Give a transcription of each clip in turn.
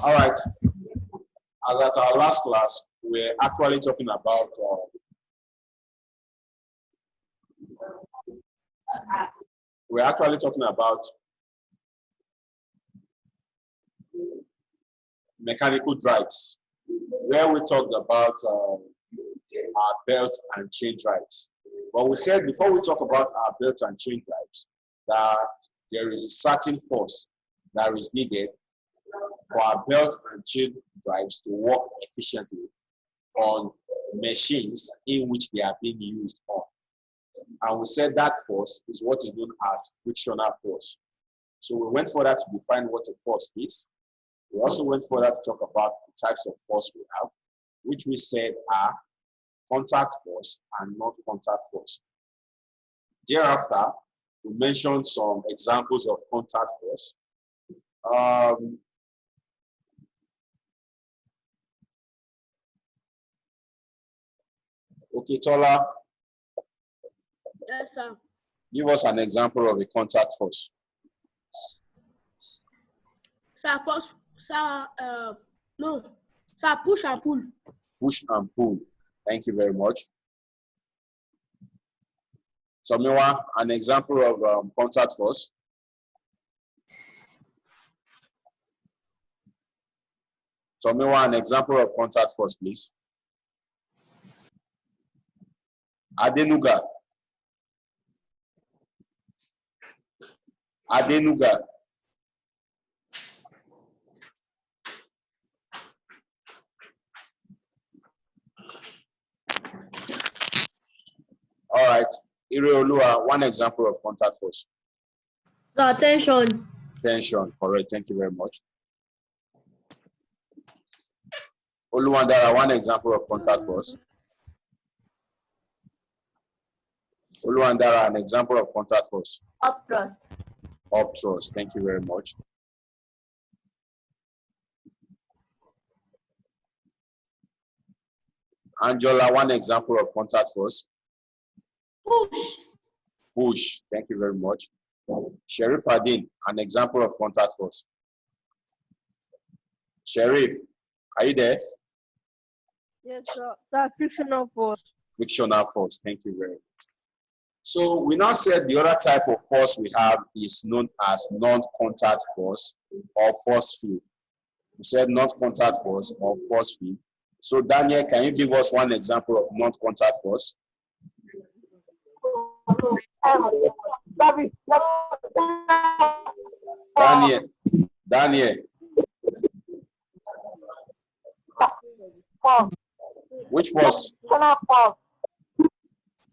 All right. As at our last class, we're actually talking about mechanical drives, where we talked about our belt and chain drives. But we said before we talk about our belt and chain drives, that there is a certain force that is needed for our belt and chain drives to work efficiently on machines in which they are being used on. And we said that force is what is known as frictional force. So we went further to define what a force is. We also went further to talk about the types of force we have, which we said are contact force and non-contact force. Thereafter, we mentioned some examples of contact force. Okay, Tola. Yes, sir. Give us an example of a contact force. Sir, force, sir, no. Sir, push and pull. Push and pull. Thank you very much. Tomiwa, an example of contact force. Tomiwa, an example of contact force, please. Adenuga. Adenuga. All right. Ireolua, one example of contact force. Sir, tension. Tension, correct. Thank you very much. Oluwandara, one example of contact force. Oluwandara, an example of contact force. Upthrust. Upthrust, thank you very much. Angela, one example of contact force. Push. Push, thank you very much. Sheriff Adin, an example of contact force. Sheriff, are you there? Yes, sir. That's frictional force. Frictional force, thank you very much. So we now said the other type of force we have is known as non-contact force or force field. We said non-contact force or force field. So Daniel, can you give us one example of non-contact force? Daniel. Which force?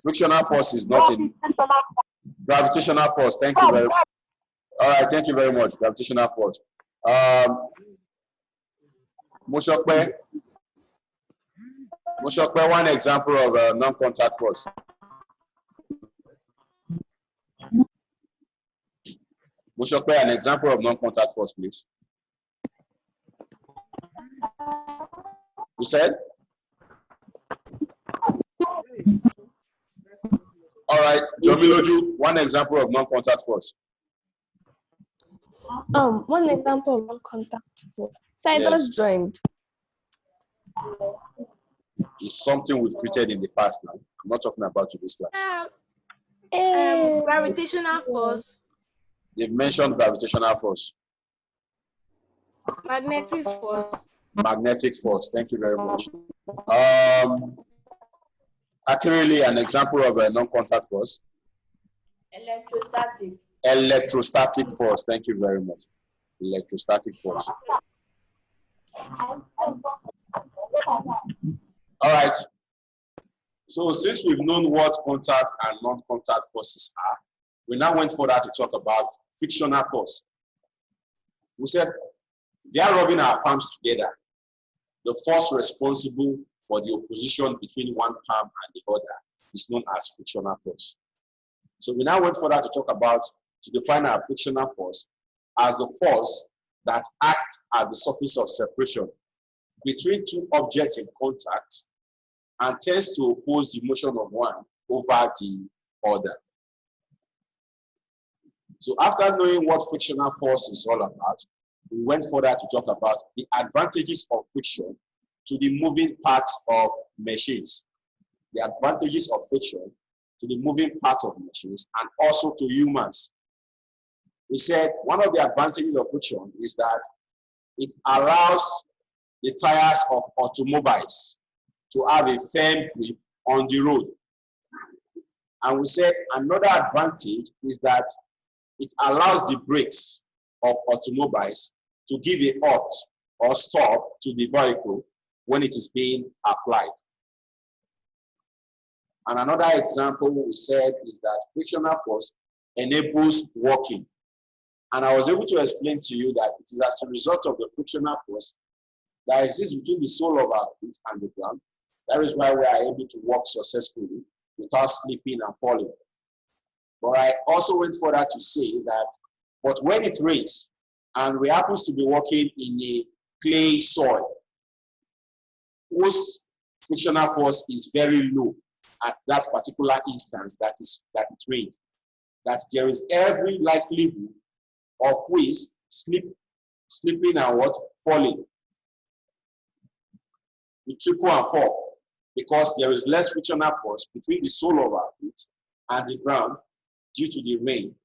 Frictional force is not in gravitational force. Thank you very much. All right, thank you very much. Gravitational force. Mushokwe, one example of non-contact force. Mushokwe, an example of non-contact force, please. You said? All right, Jomiloju, one example of non-contact force. One example of non-contact force. Silas joined. It's something we've treated in the past now. I'm not talking about today's class. Gravitational force. They've mentioned gravitational force. Magnetic force. Magnetic force, thank you very much. Accurately, an example of a non-contact force. Electrostatic. Electrostatic force, thank you very much. Electrostatic force. All right. So since we've known what contact and non-contact forces are, we now went further to talk about frictional force. We said, via rubbing our palms together, the force responsible for the opposition between one palm and the other is known as frictional force. So we now went further to talk about, to define our frictional force as the force that acts at the surface of separation between two objects in contact and tends to oppose the motion of one over the other. So after knowing what frictional force is all about, we went further to talk about the advantages of friction to the moving parts of machines. The advantages of friction to the moving part of machines and also to humans. We said one of the advantages of friction is that it allows the tires of automobiles to have a firm grip on the road. And we said another advantage is that it allows the brakes of automobiles to give a halt or stop to the vehicle when it is being applied. And another example we said is that frictional force enables walking. And I was able to explain to you that it is as a result of the frictional force that exists between the sole of our feet and the ground. That is why we are able to walk successfully without slipping and falling. But I also went further to say that, but when it rains and we happen to be walking in a clay soil, whose frictional force is very low at that particular instance that it rained, that there is every likelihood of waste slipping and what? Falling. We triple and fall because there is less frictional force between the sole of our feet and the ground due to the rain.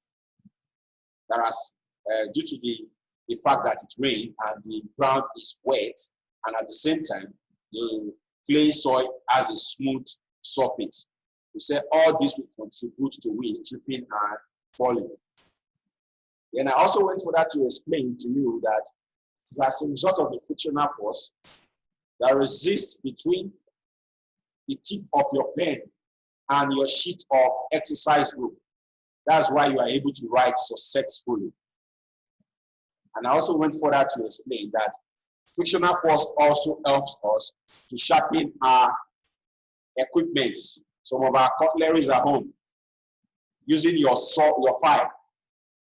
Due to the fact that it rained and the ground is wet, and at the same time, the clay soil has a smooth surface. We say all this will contribute to wind tripping and falling. Then I also went further to explain to you that it is as a result of the frictional force that exists between the tip of your pen and your sheet of exercise book. That's why you are able to write successfully. And I also went further to explain that frictional force also helps us to sharpen our equipment. Some of our cutleries at home, using your saw, your file.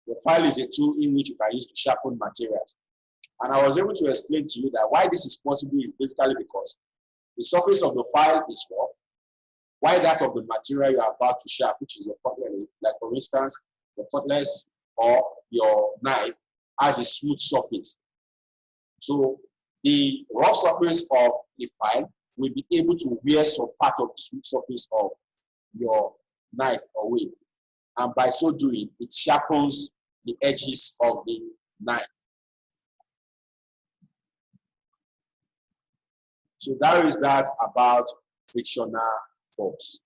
Your file is a tool in which you can use to sharpen materials. And I was able to explain to you that why this is possible is basically because the surface of the file is rough, while that of the material you are about to sharpen, which is your cutlery, like for instance, your cutlass or your knife, has a smooth surface. So the rough surface of the file will be able to wear some part of the smooth surface of your knife away. And by so doing, it sharpens the edges of the knife. So that is that about frictional force.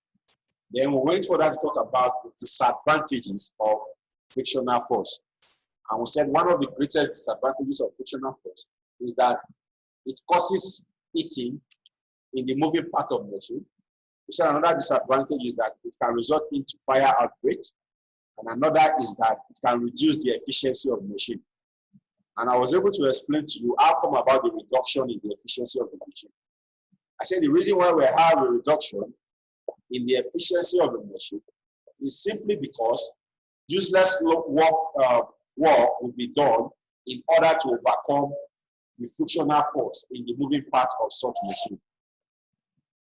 Then we went further to talk about the disadvantages of frictional force. And we said one of the greatest disadvantages of frictional force is that it causes heating in the moving part of the machine. We said another disadvantage is that it can result into fire outbreaks. And another is that it can reduce the efficiency of the machine. And I was able to explain to you how come about the reduction in the efficiency of the machine. I said the reason why we have a reduction in the efficiency of the machine is simply because useless work will be done in order to overcome the frictional force in the moving part of such machine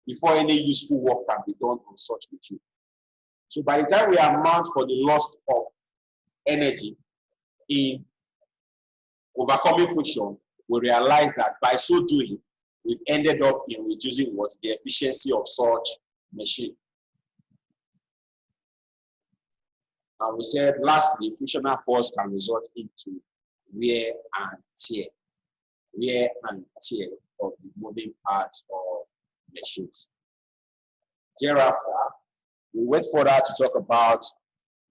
before any useful work can be done on such machine. So by the time we amount for the loss of energy in overcoming friction, we realize that by so doing, we've ended up in reducing what? The efficiency of such machine. And we said, lastly, frictional force can result into wear and tear of the moving parts of machines. Thereafter, we went further to talk about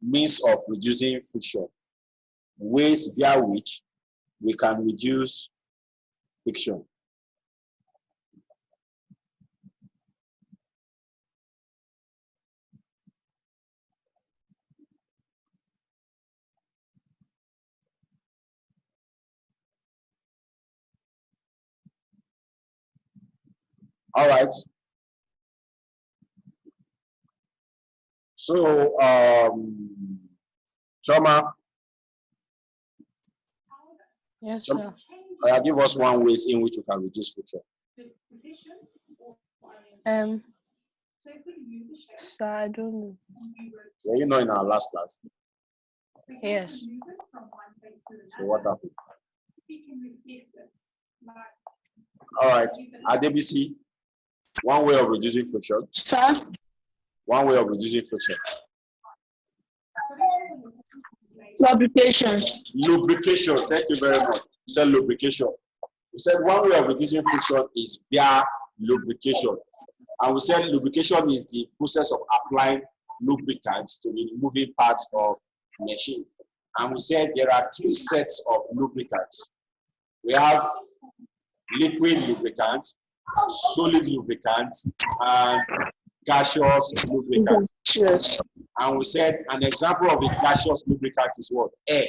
means of reducing friction, ways via which we can reduce friction. All right. So, Choma, Yes, sir. give us one ways in which we can reduce friction. So I don't know. Were you not in our last class? Yes. So what happened? All right. ADBC, one way of reducing friction. Sir? One way of reducing friction. Lubrication. Lubrication. Thank you very much. You said lubrication. We said one way of reducing friction is via lubrication. And we said lubrication is the process of applying lubricants to the moving parts of machine. And we said there are three sets of lubricants. We have liquid lubricant, solid lubricant, and gaseous lubricant. Yes. And we said an example of a gaseous lubricant is what? Air.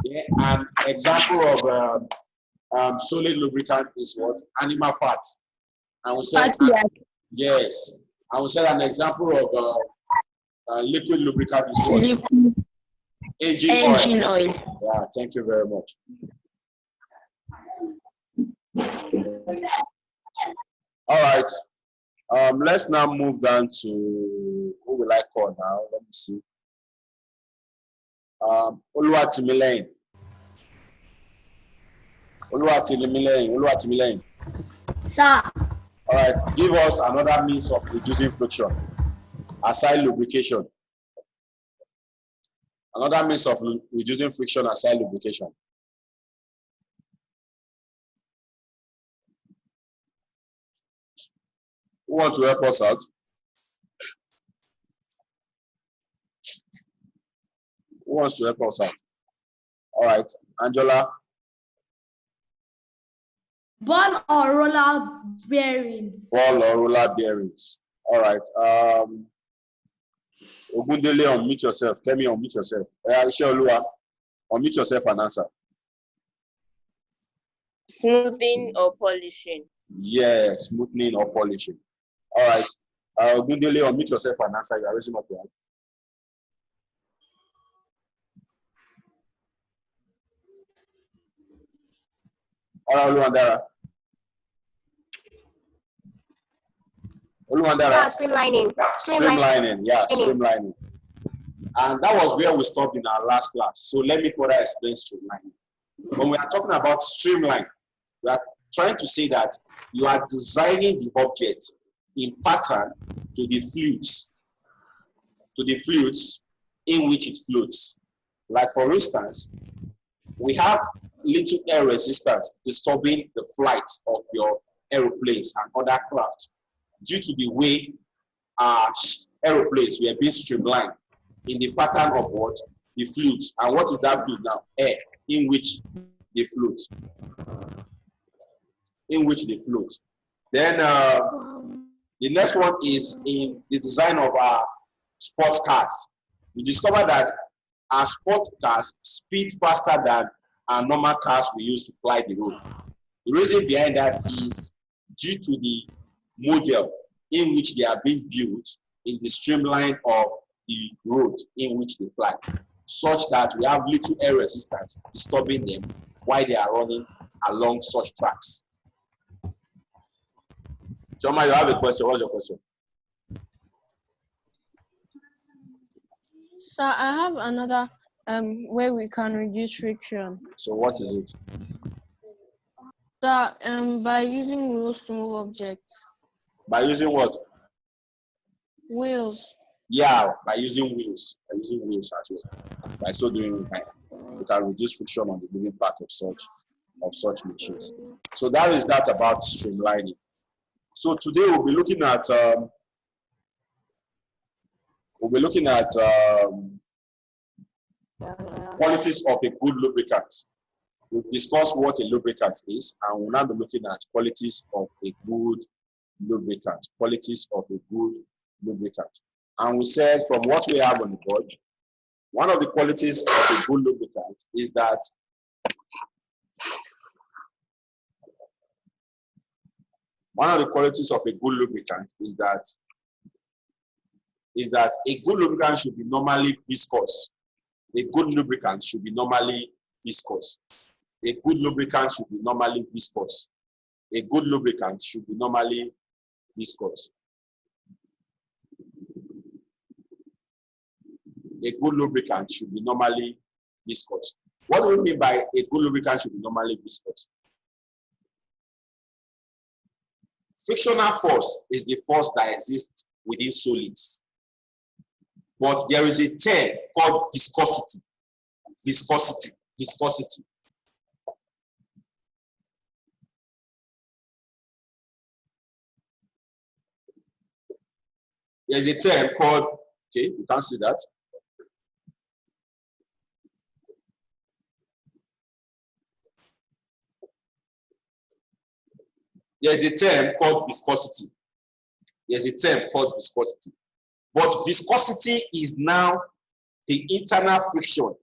Yeah. An example of solid lubricant is what? Animal fat. And we said, yes. And we said an example of liquid lubricant is what? Liquid Engine oil. oil. Yeah, thank you very much. All right. Let's now move down to who will I call now? Let me see. Oluwatimileyin. Oluwatimileyin. Sir. All right. Give us another means of reducing friction aside lubrication. Another means of reducing friction aside lubrication. Who want to help us out? Who wants to help us out? All right, Angela. Ball or roller bearings. Ball or roller bearings. All right. Ogundele, unmute yourself. Kemi, unmute yourself. Isheoluwa, unmute yourself and answer. Smoothing or polishing. Yeah, smoothing or polishing. All right. Ogundele, unmute yourself and answer. You are raising up your hand. All right, Oluwandara. Streamlining. Streamlining, yeah, streamlining. And that was where we stopped in our last class. So let me further explain streamlining. When we are talking about streamline, we are trying to say that you are designing the object in pattern to the fluids in which it floats. Like for instance, we have little air resistance disturbing the flight of your aeroplanes and other craft due to the way our aeroplanes were being streamlined in the pattern of what? The fluids. And what is that fluid now? Air, in which they float. In which they float. Then the next one is in the design of our sports cars. We discovered that our sports cars speed faster than our normal cars we use to fly the road. The reason behind that is due to the model in which they are being built in the streamline of the road in which they fly, such that we have little air resistance disturbing them while they are running along such tracks. Choma, you have a question. What's your question? So I have another way we can reduce friction. So what is it? That by using wheels to move objects. By using what? Wheels. Yeah, by using wheels. By using wheels as well. By so doing, we can reduce friction on the moving part of such machines. So that is that about streamlining. So today we'll be looking at qualities of a good lubricant. We've discussed what a lubricant is, and we'll now be looking at qualities of a good lubricant. Qualities of a good lubricant. And we said from what we have on the board, one of the qualities of a good lubricant is that a good lubricant should be normally viscous. A good lubricant should be normally viscous. A good lubricant should be normally viscous. A good lubricant should be normally viscous. A good lubricant should be normally viscous. What do we mean by a good lubricant should be normally viscous? Frictional force is the force that exists within solids. But there is a term called viscosity. Viscosity. There's a term called, okay, you can't see that. There's a term called viscosity. There's a term called viscosity. But viscosity is now the internal friction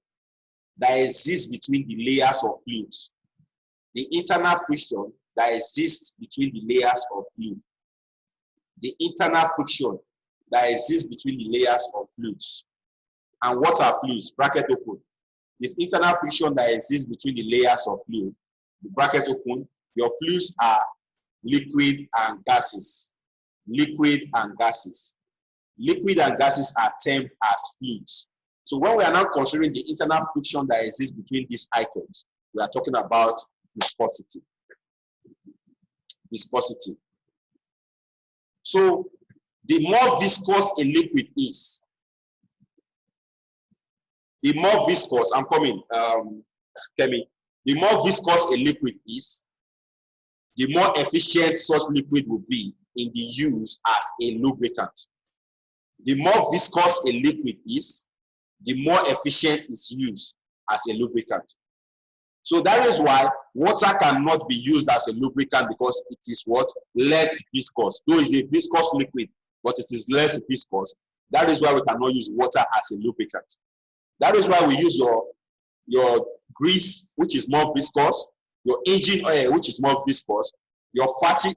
that exists between the layers of fluids. The internal friction that exists between the layers of fluid. The internal friction that exists between the layers of fluids. And what are fluids? Bracket open. The internal friction that exists between the layers of fluid, the bracket open, your fluids are liquid and gases. Liquid and gases. Liquid and gases are termed as fluids. So when we are now considering the internal friction that exists between these items, we are talking about viscosity. Viscosity. So the more viscous a liquid is, the more viscous, I'm coming, Kemi, the more viscous a liquid is, the more efficient such liquid will be in the use as a lubricant. The more viscous a liquid is, the more efficient its use as a lubricant. So that is why water cannot be used as a lubricant, because it is what? Less viscous. Though it's a viscous liquid, but it is less viscous. That is why we cannot use water as a lubricant. That is why we use your grease, which is more viscous, your engine oil, which is more viscous, your fatty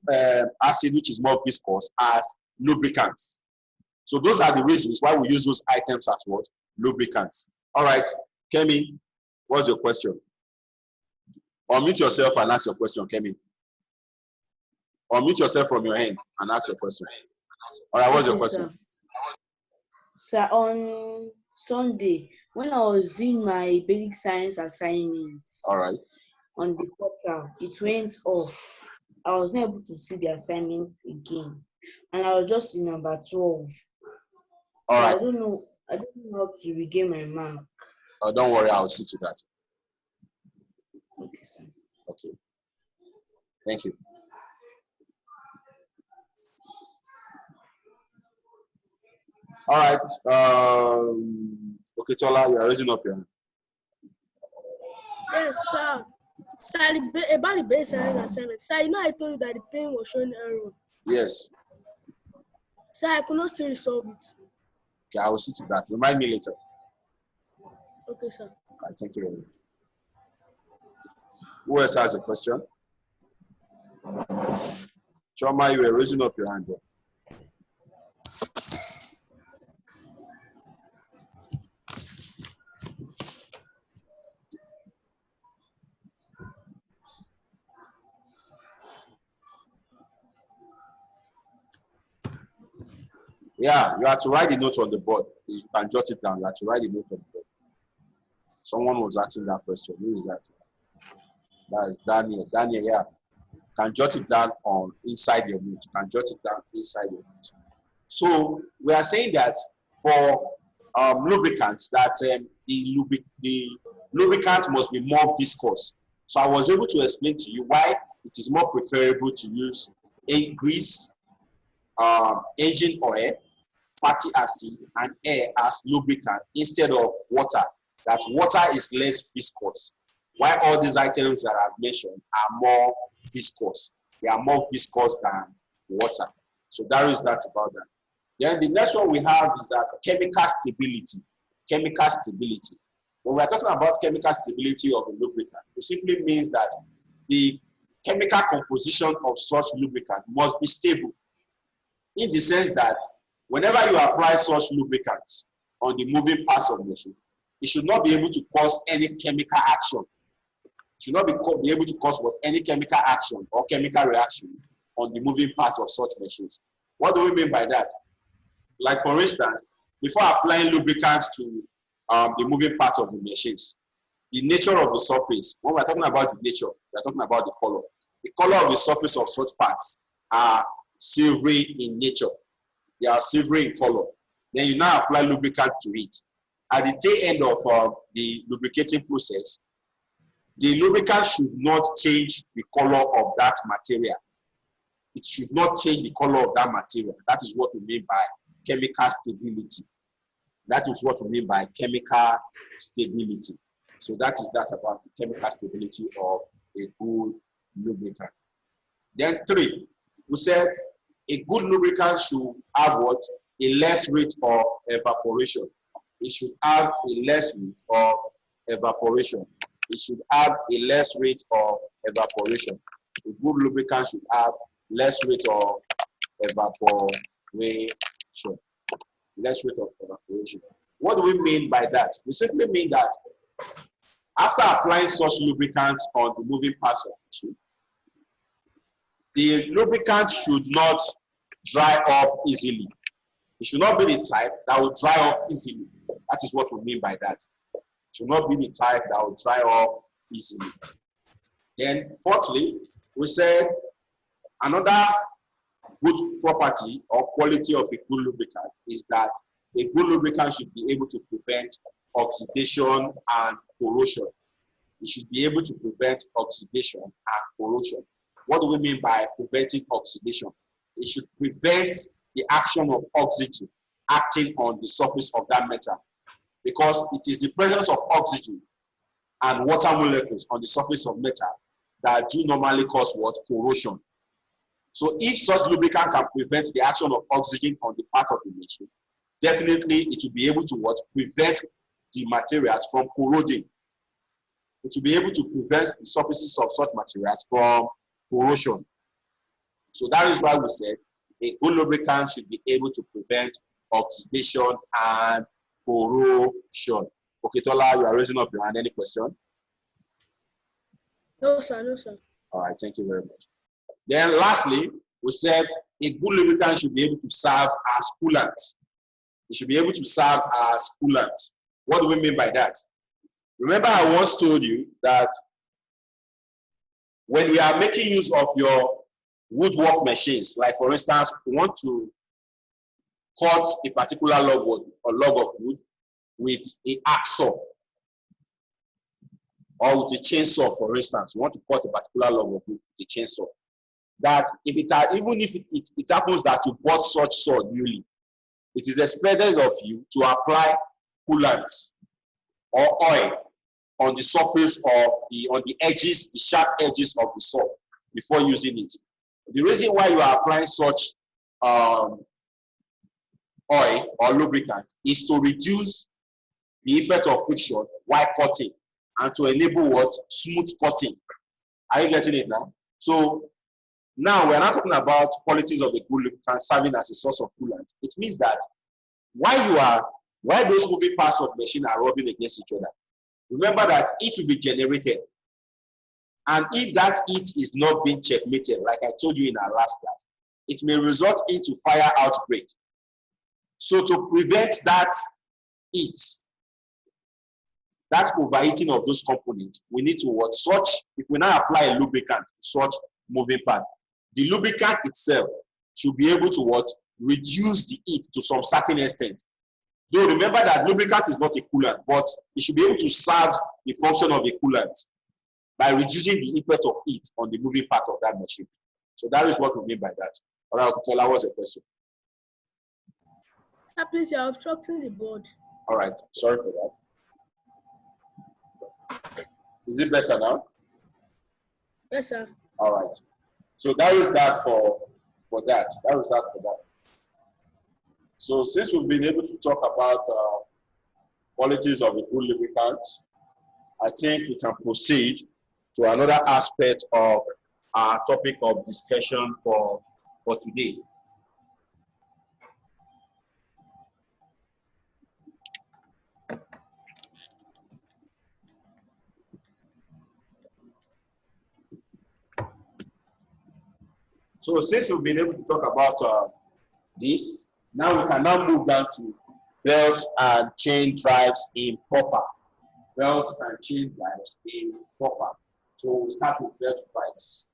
acid, which is more viscous, as lubricants. So those are the reasons why we use those items as what? Lubricants. All right, Kemi, what's your question? Unmute yourself and ask your question, Kemi. Unmute yourself from your hand and ask your question. All right, what's your question? Sir, on Sunday, when I was doing my basic science assignments, all right, on the portal, it went off. I was not able to see the assignment again, and I was just in number 12. So right. I don't know how to regain my mark. Oh, don't worry, I'll see to that. Okay, sir. Okay. Thank you. All right. Okay, Tola, you are raising up your hand. Yes, sir. Sir, about the base science assignment. Sir, you know I told you that the thing was showing error. Yes. Sir, I could not still resolve it. Okay, I will see to that. Remind me later. Okay, sir. All right, thank you very much. Who else has a question? Choma, you were raising up your hand there. Yeah, you have to write the note on the board. You can jot it down. You have to write the note on the board. Someone was asking that question. Who is that? That is Daniel. Daniel, yeah. You can jot it down on inside your note. You can jot it down inside your note. So we are saying that for lubricants, that the lubricant must be more viscous. So I was able to explain to you why it is more preferable to use a grease, engine oil, fatty acid, and air as lubricant instead of water. That water is less viscous. Why all these items that I've mentioned are more viscous. They are more viscous than water. So that is that about that. Then the next one we have is that chemical stability. Chemical stability. When we're talking about chemical stability of a lubricant, it simply means that the chemical composition of such lubricant must be stable, in the sense that whenever you apply such lubricants on the moving parts of the machine, it should not be able to cause any chemical action. It should not be able to cause any chemical action or chemical reaction on the moving part of such machines. What do we mean by that? Like, for instance, before applying lubricants to the moving part of the machines, the nature of the surface. When we're talking about the nature, we're talking about the color. The color of the surface of such parts are silvery in nature. They are silvery in color. Then you now apply lubricant to it. At the tail end of the lubricating process, the lubricant should not change the color of that material. It should not change the color of that material. That is what we mean by chemical stability. That is what we mean by chemical stability. So that is that about the chemical stability of a good lubricant. Then 3, we said a good lubricant should have what? A less rate of evaporation. It should have a less rate of evaporation. It should have a less rate of evaporation. A good lubricant should have less rate of evaporation. Less rate of evaporation. What do we mean by that? We simply mean that after applying such lubricants on the moving parts of the machine, the lubricant should not dry up easily. It should not be the type that will dry up easily. That is what we mean by that. It should not be the type that will dry up easily. Then fourthly, we said another good property or quality of a good lubricant is that a good lubricant should be able to prevent oxidation and corrosion. It should be able to prevent oxidation and corrosion. What do we mean by preventing oxidation? It should prevent the action of oxygen acting on the surface of that metal, because it is the presence of oxygen and water molecules on the surface of metal that do normally cause what? Corrosion. So if such lubricant can prevent the action of oxygen on the part of the machine, definitely it will be able to what? Prevent the materials from corroding. It will be able to prevent the surfaces of such materials from corrosion. So that is why we said a good lubricant should be able to prevent oxidation and corrosion. Okay, Tola, you are raising up your hand. Any question? No, sir. No, sir. All right, thank you very much. Then lastly, we said a good lubricant should be able to serve as coolant. It should be able to serve as coolant. What do we mean by that? Remember, I once told you that when we are making use of your woodwork machines, like for instance, we want to cut a particular log of wood with a hacksaw or with a chainsaw, for instance, we want to cut a particular log of wood with a chainsaw. That if it even if it happens that you bought such saw newly, it is expected of you to apply coolant or oil on the surface of on the edges, the sharp edges of the saw before using it. The reason why you are applying such oil or lubricant is to reduce the effect of friction while cutting and to enable what? Smooth cutting. Are you getting it now? So now we're not talking about qualities of a good lubricant serving as a source of coolant. It means that while those moving parts of the machine are rubbing against each other, remember that heat will be generated. And if that heat is not being checkmated, like I told you in our last class, it may result into fire outbreak. So to prevent that heat, that overheating of those components, we need to what? If we now apply a lubricant to such moving part, the lubricant itself should be able to what? Reduce the heat to some certain extent. Though remember that lubricant is not a coolant, but it should be able to serve the function of a coolant by reducing the effect of heat on the moving part of that machine. So that is what we mean by that. All right, Okutola, what's the question? Sir, please, you are obstructing the board. All right, sorry for that. Is it better now? Yes, sir. All right. So that is that for that. That is that for that. So since we've been able to talk about qualities of a good lubricant, I think we can proceed to another aspect of our topic of discussion for today. So since we've been able to talk about this, now we can now move down to belt and chain drives in proper. belt and chain drives in proper. So we'll start with belt drives.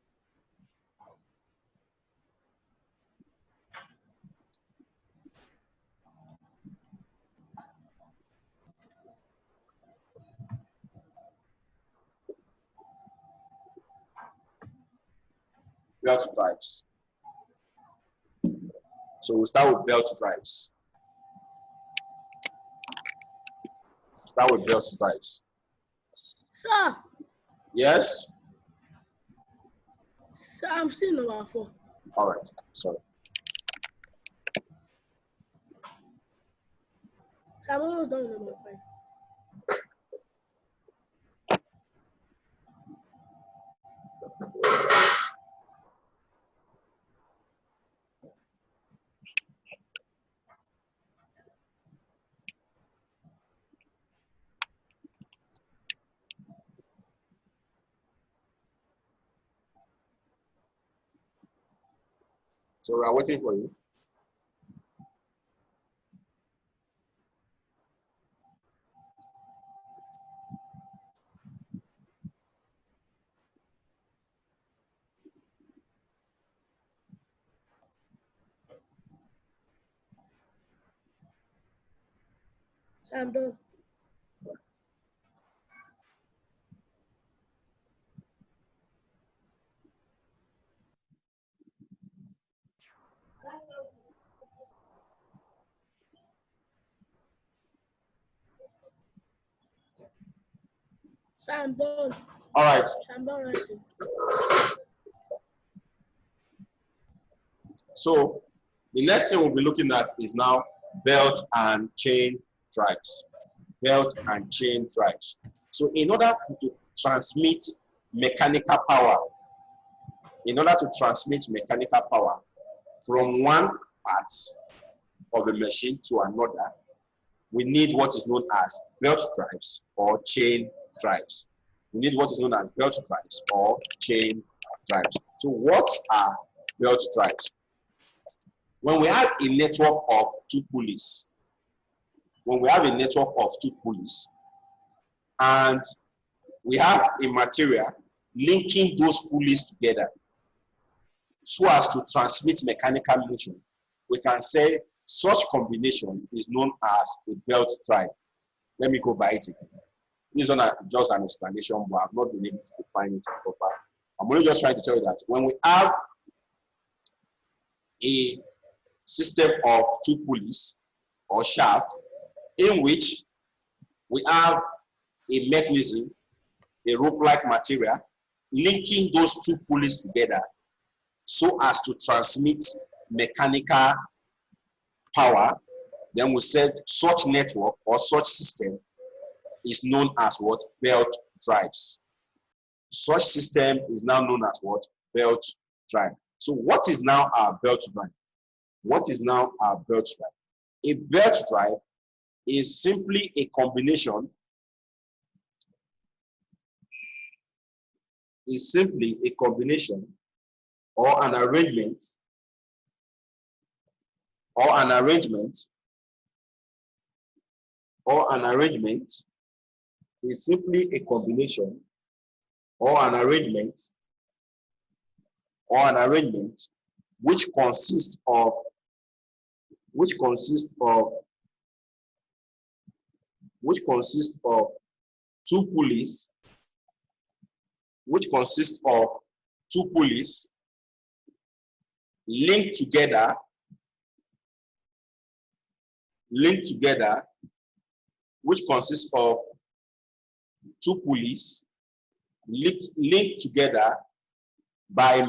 Belt drives. So we'll start with belt drives. Start with belt drives. Sir, Yes? sir, I'm seeing number 4. All right. Sorry. Sir, I'm almost done with number 5. So we are waiting for you. Sir, I'm done. Sir, I'm done. All right. Sir, I'm done writing. So the next thing we'll be looking at is now belt and chain drives. Belt and chain drives. So in order to transmit mechanical power, from one part of the machine to another, we need what is known as belt drives or chain drives. We need what is known as belt drives or chain drives. So what are belt drives? When we have a network of two pulleys, and we have a material linking those pulleys together so as to transmit mechanical motion, we can say such combination is known as a belt drive. Let me go by it again. This is not just an explanation, but I've not been able to define it properly. I'm only just trying to tell you that when we have a system of two pulleys or shaft in which we have a mechanism, a rope-like material, linking those two pulleys together so as to transmit mechanical power, then we said such network or such system is known as what? Belt drives. Such system is now known as what? Belt drive. So what is now our belt drive? What is now our belt drive? A belt drive is simply a combination, or an arrangement is simply a combination or an arrangement which consists of two pulleys linked together by a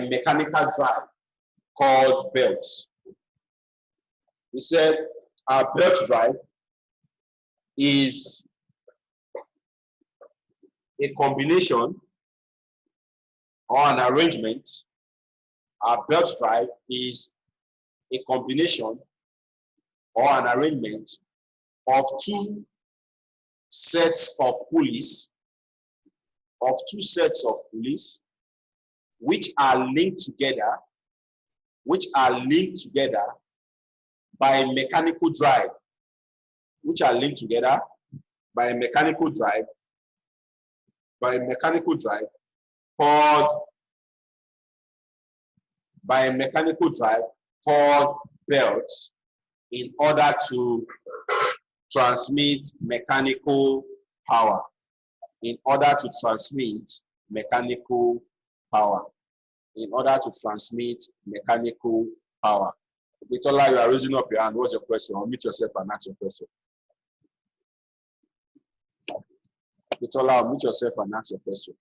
mechanical drive called belts. We said our belt drive is a combination or an arrangement. Our belt drive is a combination or an arrangement of two sets of pulleys, which are linked together by a mechanical drive which are linked together by a mechanical drive, called belts, in order to transmit mechanical power. In order to transmit mechanical power. Vitola, you are raising up your hand. What's your question? Unmute yourself and ask your question. Vitola, unmute yourself and ask your question.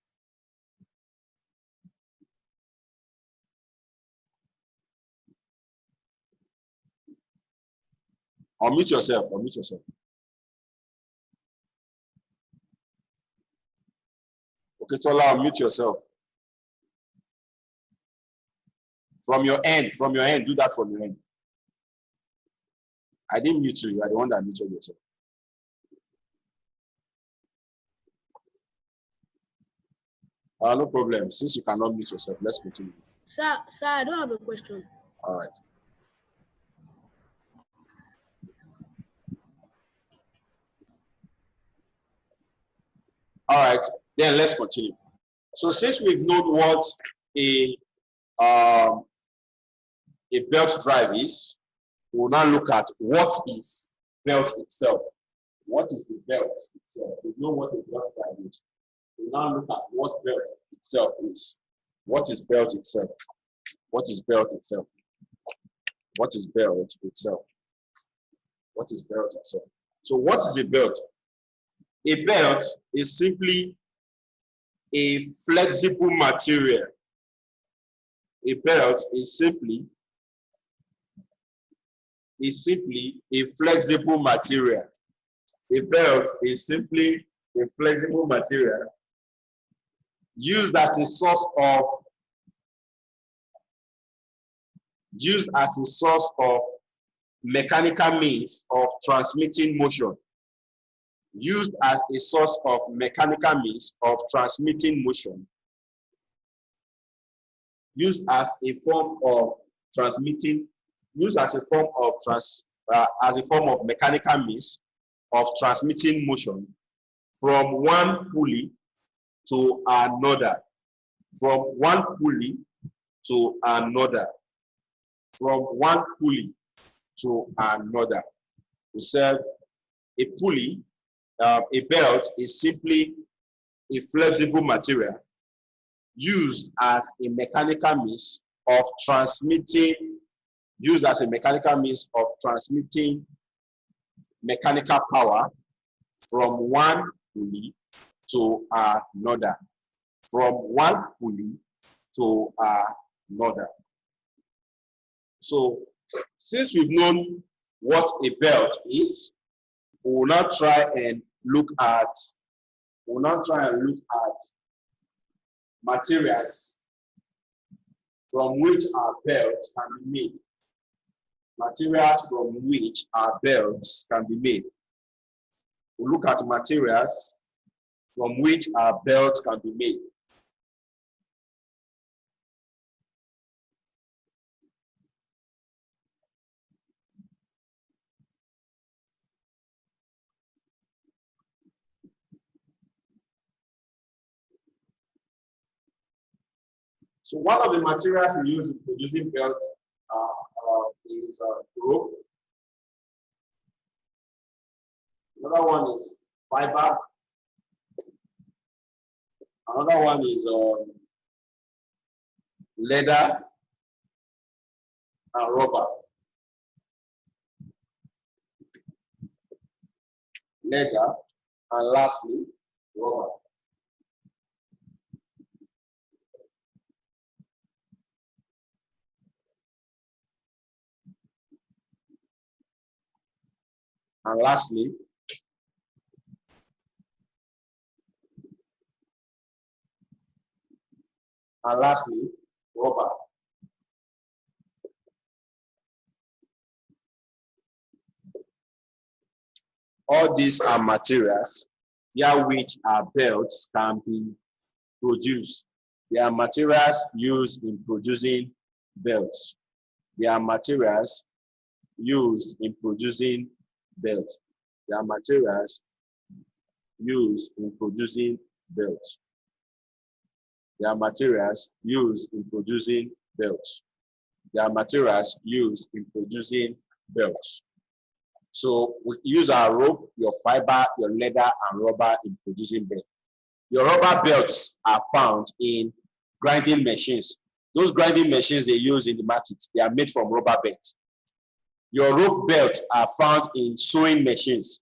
Unmute yourself. Okay, Tola, unmute yourself. From your end, do that from your end. I didn't mute you, you are the one that muted yourself. No problem. Since you cannot mute yourself, let's continue. Sir, I don't have a question. All right. All right, then let's continue. So since we've known what a belt drive is, we'll now look at what is belt itself. What is the belt itself? We know what a belt drive is. We'll now look at what belt itself is. What is belt itself? What is belt itself? What is belt itself? What is belt itself? So what is a belt? A belt is simply a flexible material. A belt is simply a flexible material. A belt is simply a flexible material used as a source of mechanical means of transmitting motion. Used as a source of mechanical means of transmitting motion. Used as a form of transmitting, used as a form of mechanical means of transmitting motion from one pulley to another. From one pulley to another. From one pulley to another. We said a pulley, a belt is simply a flexible material used as a mechanical means of transmitting mechanical power from one pulley to another. From one pulley to another. So, since we've known what a belt is, we will now try and look at materials from which our belts can be made. Materials from which our belts can be made. We'll look at materials from which our belts can be made. So one of the materials we use in producing belts is rope. Another one is fiber. Another one is leather and rubber. Leather and lastly, rubber. And lastly, rubber. All these are materials via which our belts can be produced. They are materials used in producing belts. They are materials used in producing belts. There are materials used in producing belts. There are materials used in producing belts. There are materials used in producing belts. So we use our rope, your fiber, your leather, and rubber in producing belt. Your rubber belts are found in grinding machines. Those grinding machines they use in the market, they are made from rubber belts. Your rope belts are found in sewing machines.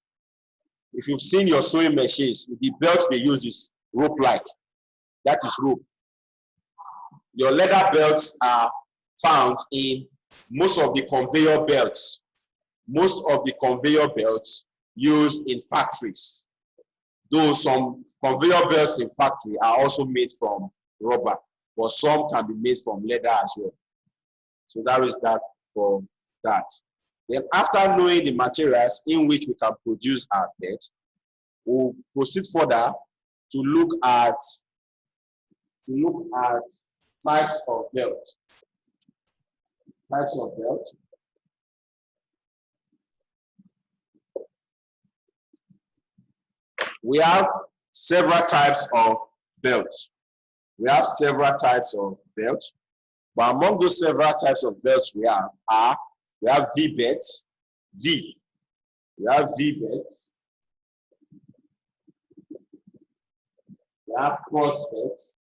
If you've seen your sewing machines, the belt they use is rope-like. That is rope. Your leather belts are found in most of the conveyor belts. Most of the conveyor belts used in factories. Though some conveyor belts in factory are also made from rubber, but some can be made from leather as well. So that is that for that. Then after knowing the materials in which we can produce our belt, we'll proceed further to look at types of belt. Types of belt. We have several types of belts. We have several types of belts. But among those several types of belts we have V belts, V. We have V belts. We have cross belts.